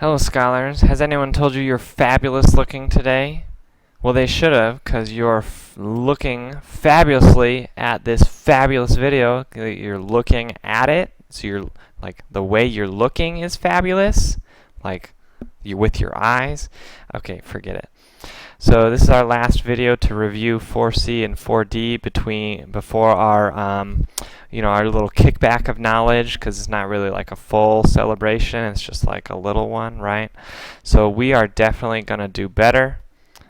Hello, scholars. Has anyone told you you're fabulous looking today? Well, they should have, because you're looking fabulously at this fabulous video. You're looking at it, so you're like the way you're looking is fabulous, like you with your eyes. Okay, forget it. So this is our last video to review 4C and 4D before our our little kickback of knowledge, because it's not really like a full celebration, it's just like a little one, right? So we are definitely going to do better.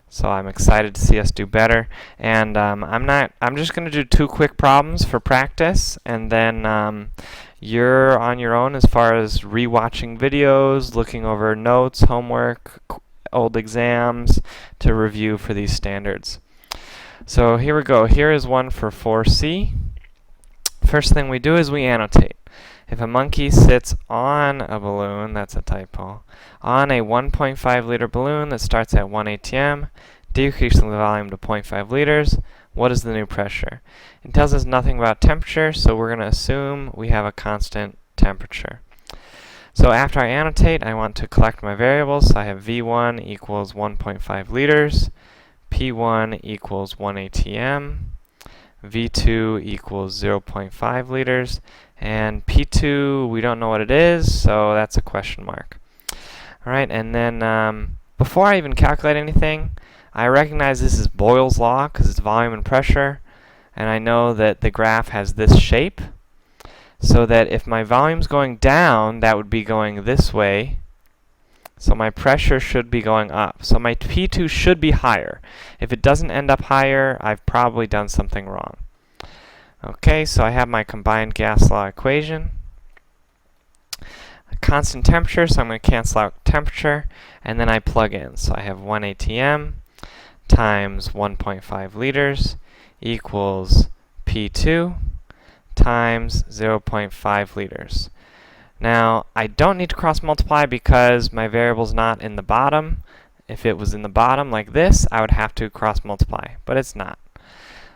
So I'm excited to see us do better. And I'm just going to do 2 quick problems for practice, and then you're on your own as far as rewatching videos, looking over notes, homework, old exams to review for these standards. So here we go. Here is one for 4C. First thing we do is we annotate. If a monkey sits on a balloon, that's a typo, on a 1.5 liter balloon that starts at 1 atm, decreasing the volume to 0.5 liters, what is the new pressure? It tells us nothing about temperature, so we're going to assume we have a constant temperature. So after I annotate, I want to collect my variables. So I have V1 equals 1.5 liters, P1 equals 1 atm, V2 equals 0.5 liters, and P2, we don't know what it is, so that's a question mark. Alright, and then before I even calculate anything, I recognize this is Boyle's law because it's volume and pressure, and I know that the graph has this shape, so that if my volume's going down, that would be going this way. So my pressure should be going up. So my P2 should be higher. If it doesn't end up higher, I've probably done something wrong. Okay, so I have my combined gas law equation. A constant temperature, so I'm going to cancel out temperature, and then I plug in. So I have 1 atm times 1.5 liters equals P2 times 0.5 liters. Now, I don't need to cross multiply because my variable's not in the bottom. If it was in the bottom like this, I would have to cross multiply, but it's not.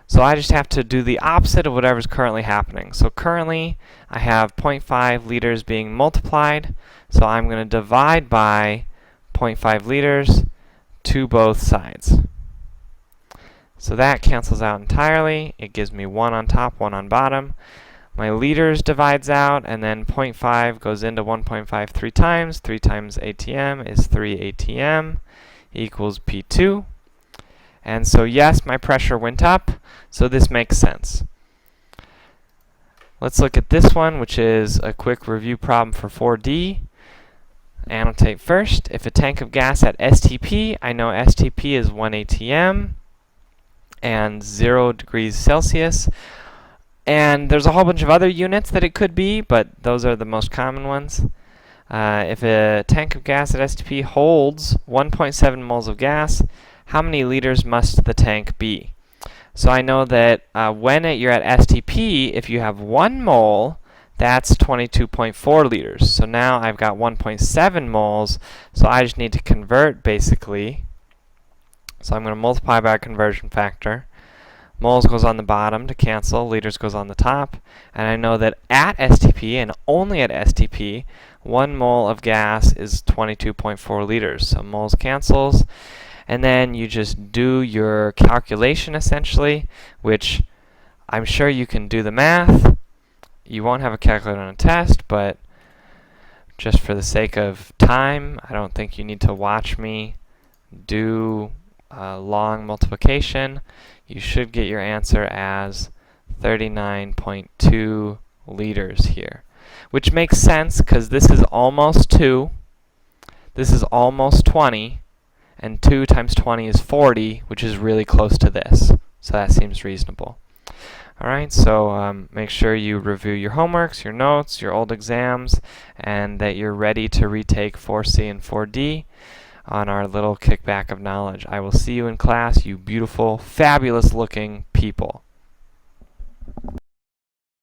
So I just have to do the opposite of whatever's currently happening. So currently, I have 0.5 liters being multiplied, so I'm going to divide by 0.5 liters to both sides. So that cancels out entirely. It gives me 1 on top, 1 on bottom. My liters divides out, and then 0.5 goes into 1.5 3 times. 3 times atm is 3 atm equals P2. And so yes, my pressure went up, so this makes sense. Let's look at this one, which is a quick review problem for 4D. Annotate first. If a tank of gas at STP, I know STP is 1 atm and 0 degrees Celsius. And there's a whole bunch of other units that it could be, but those are the most common ones. If a tank of gas at STP holds 1.7 moles of gas, how many liters must the tank be? So I know that when you're at STP, if you have 1 mole, that's 22.4 liters. So now I've got 1.7 moles, so I just need to convert basically. So I'm going to multiply by a conversion factor. Moles goes on the bottom to cancel, liters goes on the top, and I know that at STP, and only at STP, 1 mole of gas is 22.4 liters. So moles cancels, and then you just do your calculation essentially, which I'm sure you can do the math. You won't have a calculator on a test, but just for the sake of time, I don't think you need to watch me do long multiplication. You should get your answer as 39.2 liters here, which makes sense because this is almost 2, this is almost 20, and 2 times 20 is 40, which is really close to this. So that seems reasonable. Alright, so make sure you review your homeworks, your notes, your old exams, and that you're ready to retake 4C and 4D on our little kickback of knowledge. I will see you in class, you beautiful, fabulous looking people.